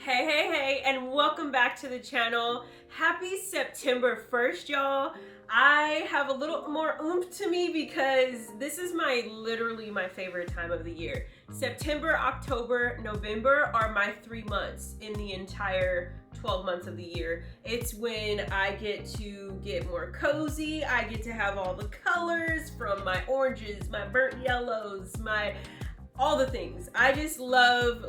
Hey, and welcome back to the channel. Happy September 1st, y'all. I have a little more oomph to me because this is literally my favorite time of the year. September, October, November are my 3 months in the entire 12 months of the year. It's when I get to get more cozy. I get to have all the colors from my oranges, my burnt yellows, all the things. I just love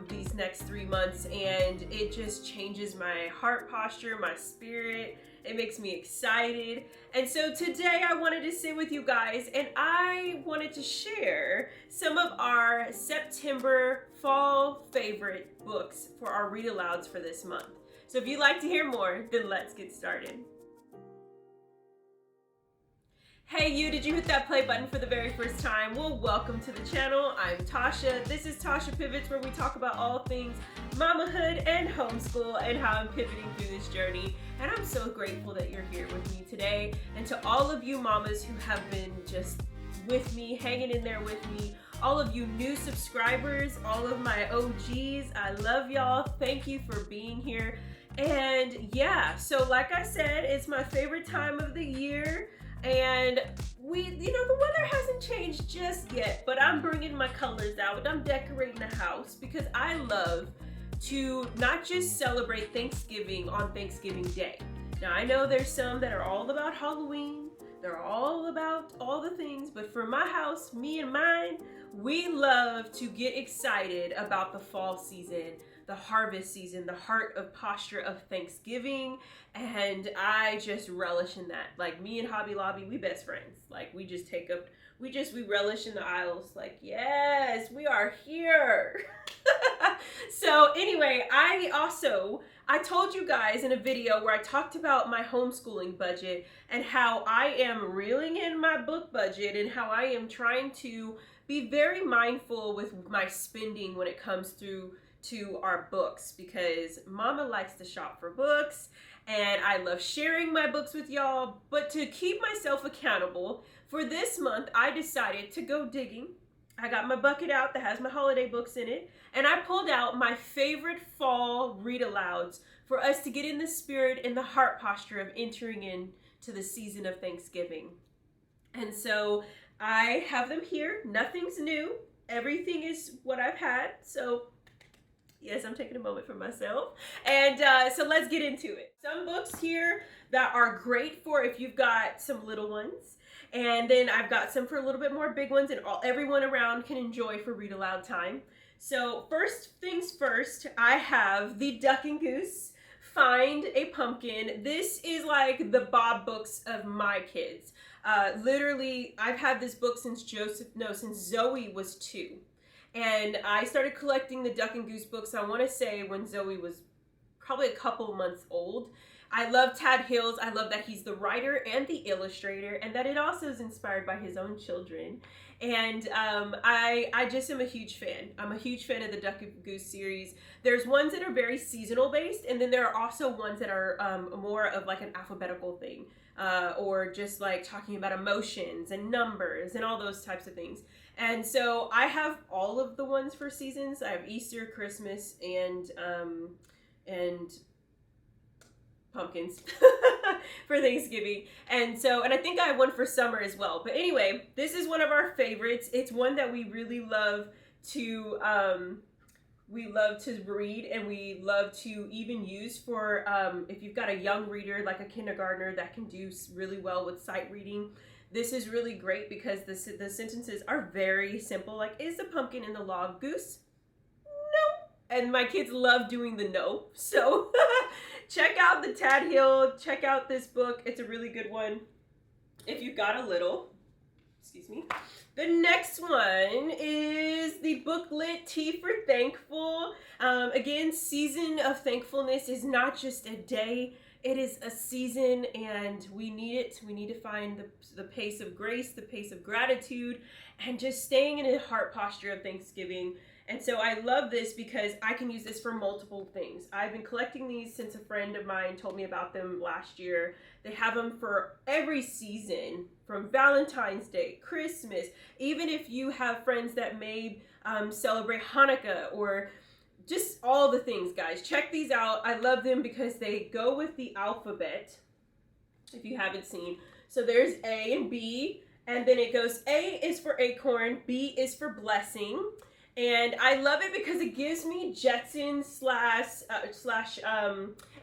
these next 3 months, and it just changes my heart posture, my spirit. It makes me excited. And so today I wanted to sit with you guys and I wanted to share some of our September fall favorite books for our read alouds for this month. So if you'd like to hear more, then let's get started. Hey you, did you hit that play button for the very first time? Well, welcome to the channel. I'm Tasha. This is Tasha Pivots, where we talk about all things mamahood and homeschool and how I'm pivoting through this journey. And I'm so grateful that you're here with me today. And to all of you mamas who have been just with me, hanging in there with me, all of you new subscribers, all of my OGs, I love y'all. Thank you for being here. And yeah, so like I said, it's my favorite time of the year. And the weather hasn't changed just yet, but I'm bringing my colors out. I'm decorating the house because I love to not just celebrate Thanksgiving on Thanksgiving Day. Now, I know there's some that are all about Halloween. They're all about all the things, but for my house, me and mine, we love to get excited about the fall season, the harvest season, the heart of posture of Thanksgiving, and I just relish in that. Like, me and Hobby Lobby, we best friends. Like, we relish in the aisles. Like, yes, we are here. So anyway, I told you guys in a video where I talked about my homeschooling budget and how I am reeling in my book budget and how I am trying to be very mindful with my spending when it comes through to our books, because mama likes to shop for books and I love sharing my books with y'all. But to keep myself accountable for this month, I decided to go digging. I got my bucket out that has my holiday books in it, and I pulled out my favorite fall read alouds for us to get in the spirit and the heart posture of entering into the season of Thanksgiving. And so I have them here. Nothing's new. Everything is what I've had. So yes, I'm taking a moment for myself. And so let's get into it. Some books here that are great for if you've got some little ones. And then I've got some for a little bit more big ones, and everyone around can enjoy for read aloud time. So first things first, I have the Duck and Goose, Find a Pumpkin. This is like the Bob books of my kids. Literally, I've had this book since Zoe was 2. And I started collecting the Duck and Goose books, I want to say, when Zoe was probably a couple months old. I love Tad Hills. I love that he's the writer and the illustrator, and that it also is inspired by his own children. And I just am a huge fan. I'm a huge fan of the Duck and Goose series. There's ones that are very seasonal based, and then there are also ones that are more of like an alphabetical thing, or just like talking about emotions and numbers and all those types of things. And so I have all of the ones for seasons. I have Easter, Christmas, and pumpkins for Thanksgiving. And I think I have one for summer as well. But anyway, this is one of our favorites. It's one that we really love to read, and we love to even use for if you've got a young reader like a kindergartner that can do really well with sight reading. This is really great because the sentences are very simple. Like, is the pumpkin in the log goose? No. And my kids love doing the no. So check out the Tad Hill. Check out this book. It's a really good one if you've got a little. Excuse me. The next one is the booklet Tea for Thankful. Again, season of thankfulness is not just a day. It is a season, and we need it. We need to find the pace of grace, the pace of gratitude, and just staying in a heart posture of Thanksgiving. And so I love this because I can use this for multiple things. I've been collecting these since a friend of mine told me about them last year. They have them for every season, from Valentine's Day, Christmas, even if you have friends that may celebrate Hanukkah or just all the things, guys. Check these out. I love them because they go with the alphabet, if you haven't seen. So there's A and B, and then it goes, A is for acorn, B is for blessing. And I love it because it gives me Jetsons slash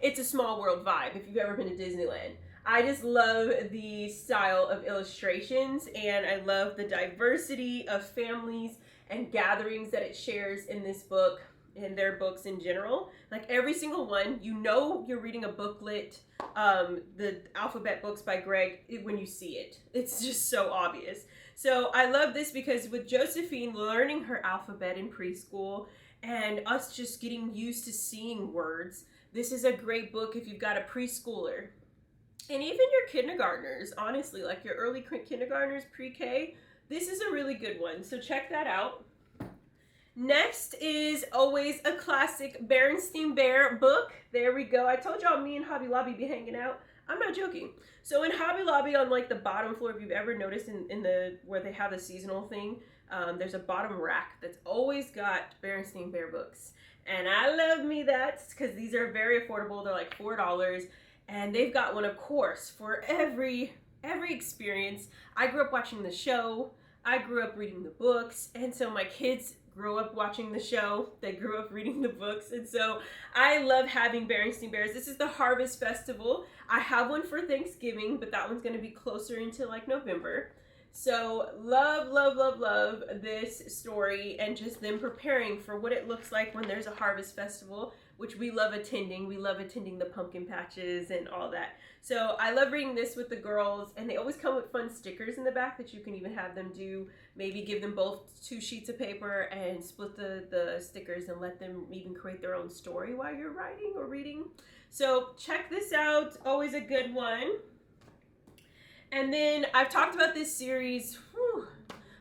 It's a Small World vibe, if you've ever been to Disneyland. I just love the style of illustrations, and I love the diversity of families and gatherings that it shares in this book, in their books in general. Like every single one, you know you're reading a booklet, the alphabet books by Greg, when you see it. It's just so obvious. So I love this because with Josephine learning her alphabet in preschool and us just getting used to seeing words, this is a great book if you've got a preschooler. And even your kindergartners, honestly, like your early kindergartners, pre-K, this is a really good one. So check that out. Next is always a classic Berenstain Bear book. There we go. I told y'all me and Hobby Lobby be hanging out. I'm not joking. So in Hobby Lobby, on like the bottom floor, if you've ever noticed in the where they have the seasonal thing, there's a bottom rack that's always got Berenstain Bear books. And I love me that because these are very affordable. They're like $4. And they've got one, of course, for every experience. I grew up watching the show. I grew up reading the books. And so my kids grew up watching the show. They grew up reading the books. And so I love having Berenstain Bears. This is the Harvest Festival. I have one for Thanksgiving, but that one's going to be closer into like November. So love, love, love, love this story and just them preparing for what it looks like when there's a Harvest Festival, which we love attending. We love attending the pumpkin patches and all that. So I love reading this with the girls, and they always come with fun stickers in the back that you can even have them do. Maybe give them both 2 sheets of paper and split the stickers and let them even create their own story while you're writing or reading. So check this out. Always a good one. And then I've talked about this series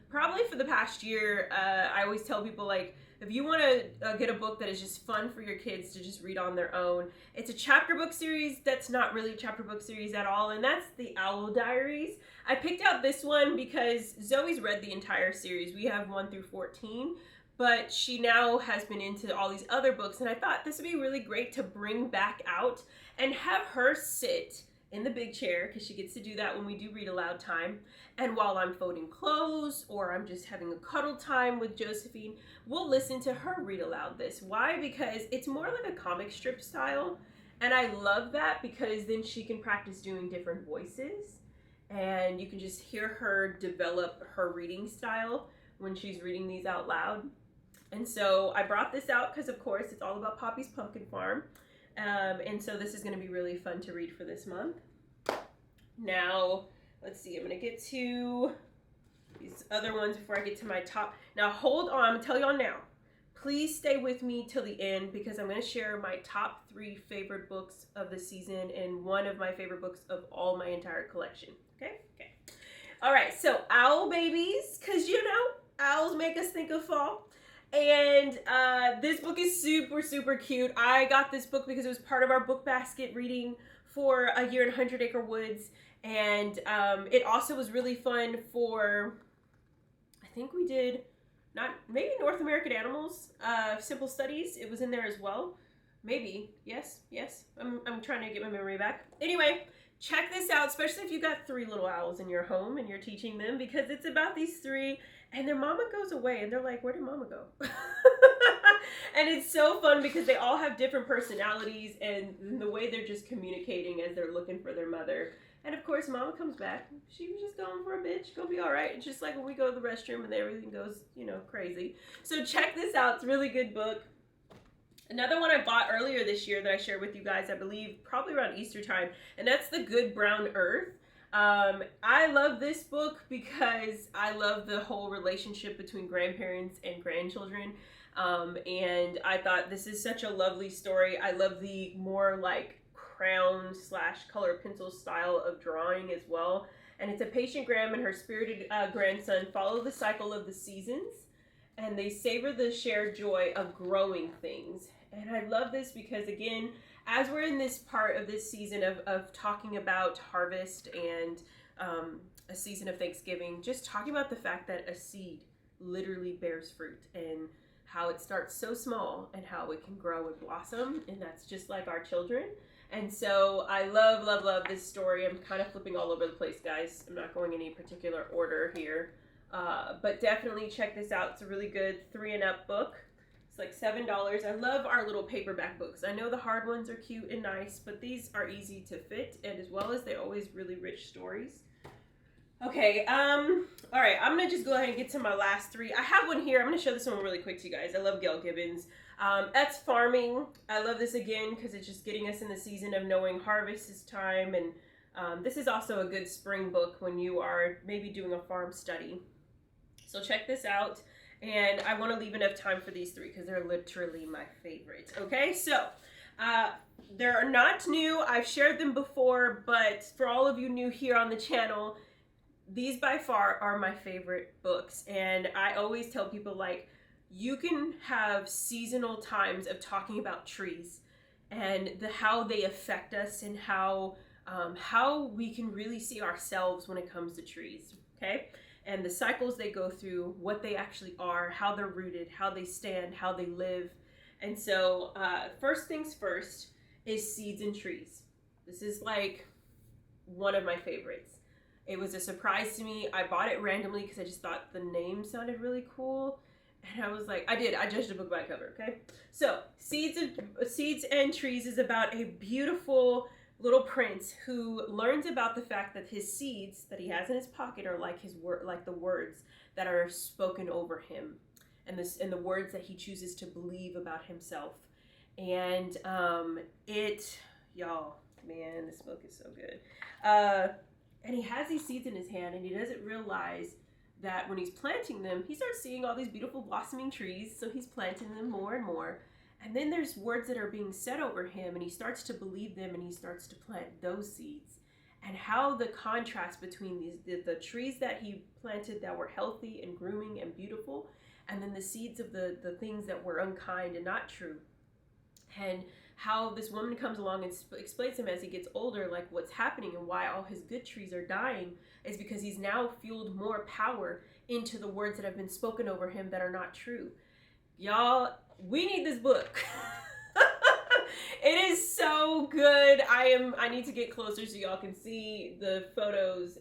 probably for the past year. I always tell people, like, if you want to get a book that is just fun for your kids to just read on their own, it's a chapter book series that's not really a chapter book series at all, and that's the Owl Diaries. I picked out this one because Zoe's read the entire series. We have 1 through 14, but she now has been into all these other books, and I thought this would be really great to bring back out and have her sit in the big chair, because she gets to do that when we do read aloud time. And while I'm folding clothes or I'm just having a cuddle time with Josephine, we'll listen to her read aloud this. Why? Because it's more like a comic strip style. And I love that because then she can practice doing different voices. And you can just hear her develop her reading style when she's reading these out loud. And so I brought this out because, of course, it's all about Poppy's Pumpkin Farm. And so this is going to be really fun to read for this month. Now, let's see, I'm going to get to these other ones before I get to my top. Now, hold on, I'm going to tell y'all now. Please stay with me till the end because I'm going to share my top 3 favorite books of the season and one of my favorite books of all my entire collection. Okay? Okay. All right, so Owl Babies, because you know, owls make us think of fall. And this book is super, super cute. I got this book because it was part of our book basket reading for A Year in 100 Acre Woods. And it also was really fun for, I think we did, maybe North American Animals, Simple Studies. It was in there as well. Maybe, yes. I'm trying to get my memory back. Anyway, check this out, especially if you got 3 little owls in your home and you're teaching them, because it's about these 3 and their mama goes away and they're like, where did mama go? And it's so fun because they all have different personalities and the way they're just communicating as they're looking for their mother. And of course, mama comes back. She was just going for a bit. She's gonna be all right. It's just like when we go to the restroom and everything goes, you know, crazy. So check this out. It's a really good book. Another one I bought earlier this year that I shared with you guys, I believe, probably around Easter time, and that's The Good Brown Earth. I love this book because I love the whole relationship between grandparents and grandchildren. And I thought this is such a lovely story. I love the more like crown / color pencil style of drawing as well. And it's a patient gram and her spirited grandson follow the cycle of the seasons, and they savor the shared joy of growing things. And I love this because, again, as we're in this part of this season of talking about harvest and a season of Thanksgiving, just talking about the fact that a seed literally bears fruit and how it starts so small and how it can grow and blossom, and that's just like our children. And so I love, love, love this story. I'm kind of flipping all over the place, guys. I'm not going in any particular order here, but definitely check this out. It's a really good 3 and up book. It's like $7. I love our little paperback books. I know the hard ones are cute and nice, but these are easy to fit, and as well as they're always really rich stories. Okay, all right, I'm gonna just go ahead and get to my last 3. I have one here. I'm gonna show this one really quick to you guys. I love Gail Gibbons. That's Farming. I love this again because it's just getting us in the season of knowing harvest is time, and this is also a good spring book when you are maybe doing a farm study. So check this out, and I want to leave enough time for these 3 because they're literally my favorite. Okay, so they're not new. I've shared them before, but for all of you new here on the channel, these by far are my favorite books. And I always tell people, like, you can have seasonal times of talking about trees and how they affect us, and how we can really see ourselves when it comes to trees, okay? And the cycles they go through, what they actually are, how they're rooted, how they stand, how they live. And so first things first is Seeds and Trees. This is like one of my favorites. It was a surprise to me. I bought it randomly because I just thought the name sounded really cool. And I was like, I judged the book by cover, okay? So, Seeds and Trees is about a beautiful little prince who learns about the fact that his seeds that he has in his pocket are like the words that are spoken over him, and the words that he chooses to believe about himself. And y'all, man, this book is so good. And he has these seeds in his hand, and he doesn't realize that when he's planting them, he starts seeing all these beautiful blossoming trees, so he's planting them more and more. And then there's words that are being said over him, and he starts to believe them, and he starts to plant those seeds. And how the contrast between the trees that he planted that were healthy and grooming and beautiful, and then the seeds of the things that were unkind and not true. And how this woman comes along and explains to him as he gets older, like, what's happening and why all his good trees are dying is because he's now fueled more power into the words that have been spoken over him that are not true. Y'all, we need this book. It is so good. I need to get closer so y'all can see the photos,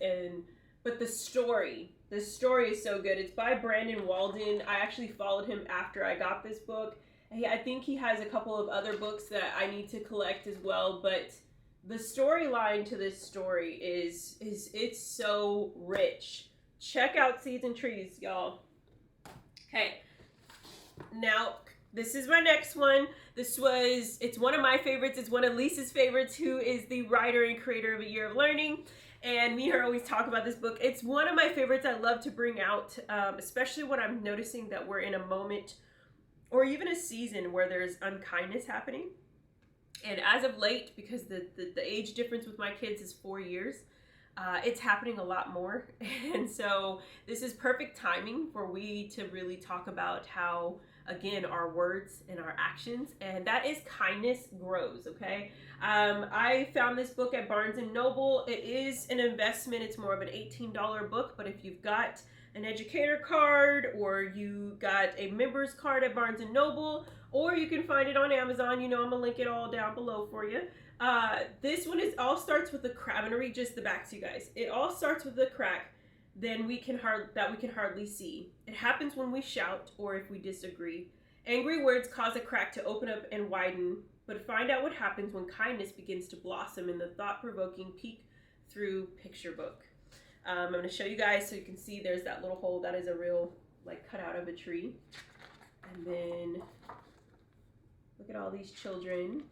but the story is so good. It's by Brandon Walden. I actually followed him after I got this book. I think he has a couple of other books that I need to collect as well, but the storyline to this story is it's so rich. Check out Seeds and Trees, y'all. Okay, now this is my next one. It's one of my favorites. It's one of Lisa's favorites, who is the writer and creator of A Year of Learning. And me and her always talk about this book. It's one of my favorites I love to bring out, especially when I'm noticing that we're in a moment or even a season where there's unkindness happening. And as of late, because the age difference with my kids is 4 years, it's happening a lot more. And so this is perfect timing for we to really talk about how, again, our words and our actions, and that is kindness grows, okay? I found this book at Barnes & Noble. It is an investment. It's more of an $18 book, but if you've got an educator card, or you got a member's card at Barnes & Noble, or you can find it on Amazon. You know, I'm gonna link it all down below for you. This one all starts with a crack. I'm gonna read just the back to you guys. It all starts with a crack that we can hardly see. It happens when we shout or if we disagree. Angry words cause a crack to open up and widen, but find out what happens when kindness begins to blossom in the thought-provoking peek through picture book. I'm going to show you guys so you can see there's that little hole. That is a real, like, cutout of a tree. And then look at all these children.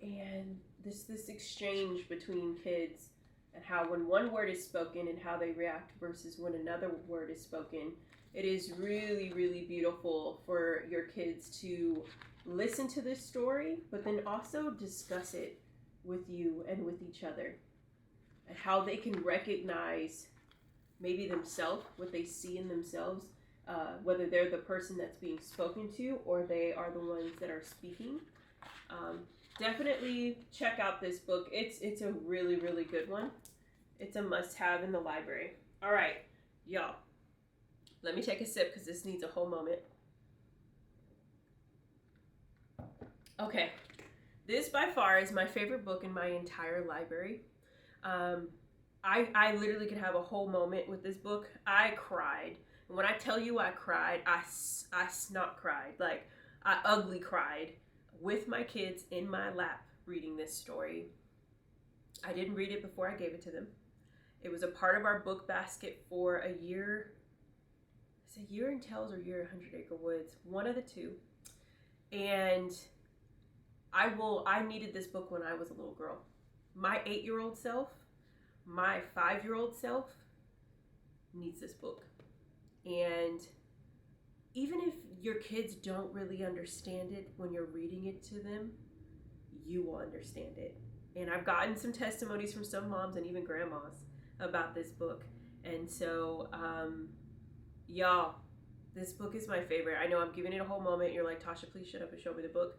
And this exchange between kids, and how when one word is spoken and how they react versus when another word is spoken. It is really, really beautiful for your kids to listen to this story, but then also discuss it with you and with each other. And how they can recognize maybe themselves, what they see in themselves, whether they're the person that's being spoken to or they are the ones that are speaking. Definitely check out this book. It's a really, really good one. It's a must-have in the library. All right, y'all. Let me take a sip because this needs a whole moment. Okay, this by far is my favorite book in my entire library. I literally could have a whole moment with this book. I cried. And when I tell you I cried, I snot cried. Like, I ugly cried with my kids in my lap reading this story. I didn't read it before I gave it to them. It was a part of our book basket for a year. Is it Year in Tales or Year in 100 Acre Woods? One of the two. And I needed this book when I was a little girl. My 8-year-old self, my 5-year-old self needs this book. And even if your kids don't really understand it when you're reading it to them, you will understand it. And I've gotten some testimonies from some moms and even grandmas about this book. And so, y'all, this book is my favorite. I know I'm giving it a whole moment. You're like, Tasha, please shut up and show me the book.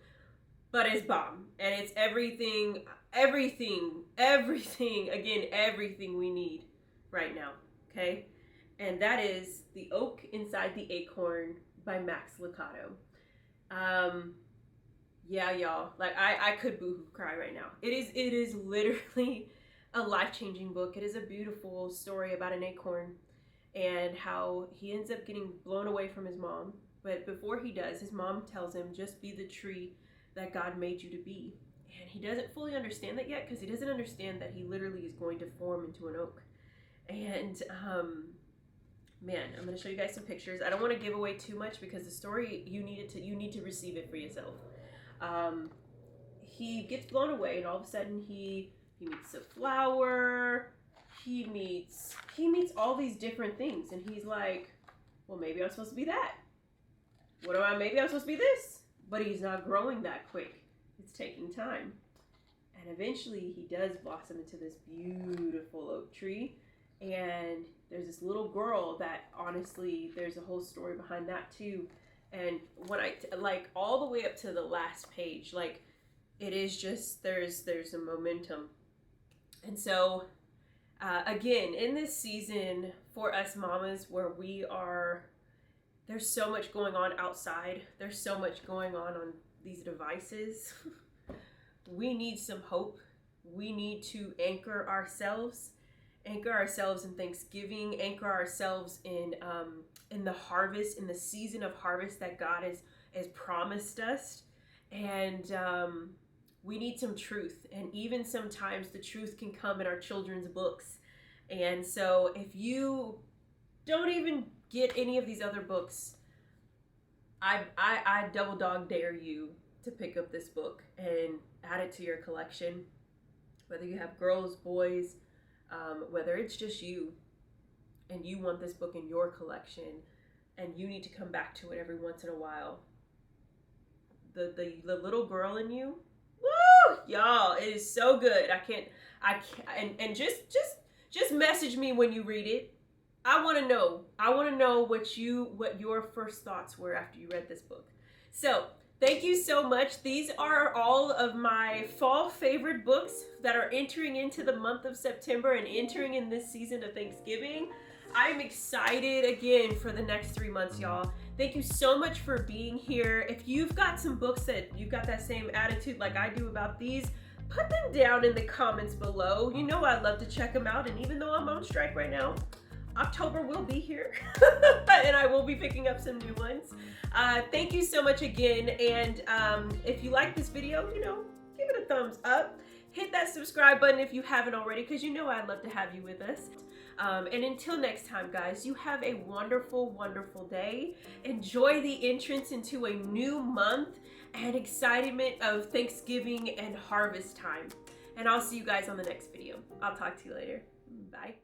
But it's bomb. And it's everything, again, everything we need right now, okay? And that is The Oak Inside the Acorn by Max Lucado. Yeah, y'all, like I could boohoo cry right now. It is literally a life-changing book. It is a beautiful story about an acorn and how he ends up getting blown away from his mom. But before he does, his mom tells him, just be the tree that God made you to be. And he doesn't fully understand that yet because he doesn't understand that he literally is going to form into an oak. And man, I'm going to show you guys some pictures. I don't want to give away too much because the story, you need to receive it for yourself. He gets blown away, and all of a sudden he meets a flower. He meets all these different things, and he's like, well, maybe I'm supposed to be that. Maybe I'm supposed to be this. But he's not growing that quick. It's taking time. And eventually he does blossom into this beautiful oak tree. And there's this little girl that, honestly, there's a whole story behind that too. And when like all the way up to the last page, like it is just, there's a momentum. And so again, in this season for us mamas where we are, there's so much going on outside. There's so much going on these devices. We need some hope. We need to anchor ourselves in Thanksgiving, anchor ourselves in the harvest, in the season of harvest that God has promised us. And we need some truth. And even sometimes the truth can come in our children's books. And so if you don't even get any of these other books, I double dog dare you to pick up this book and add it to your collection. Whether you have girls, boys, whether it's just you and you want this book in your collection and you need to come back to it every once in a while. The little girl in you, woo, y'all, it is so good. I can't and just message me when you read it. I want to know what your first thoughts were after you read this book. So thank you so much. These are all of my fall favorite books that are entering into the month of September and entering in this season of Thanksgiving. I'm excited again for the next 3 months, y'all. Thank you so much for being here. If you've got some books that you've got that same attitude like I do about these, put them down in the comments below. You know I'd love to check them out. And even though I'm on strike right now, October will be here and I will be picking up some new ones. Thank you so much again. And if you like this video, give it a thumbs up. Hit that subscribe button if you haven't already, because I'd love to have you with us. And until next time, guys, you have a wonderful, wonderful day. Enjoy the entrance into a new month and excitement of Thanksgiving and harvest time. And I'll see you guys on the next video. I'll talk to you later. Bye.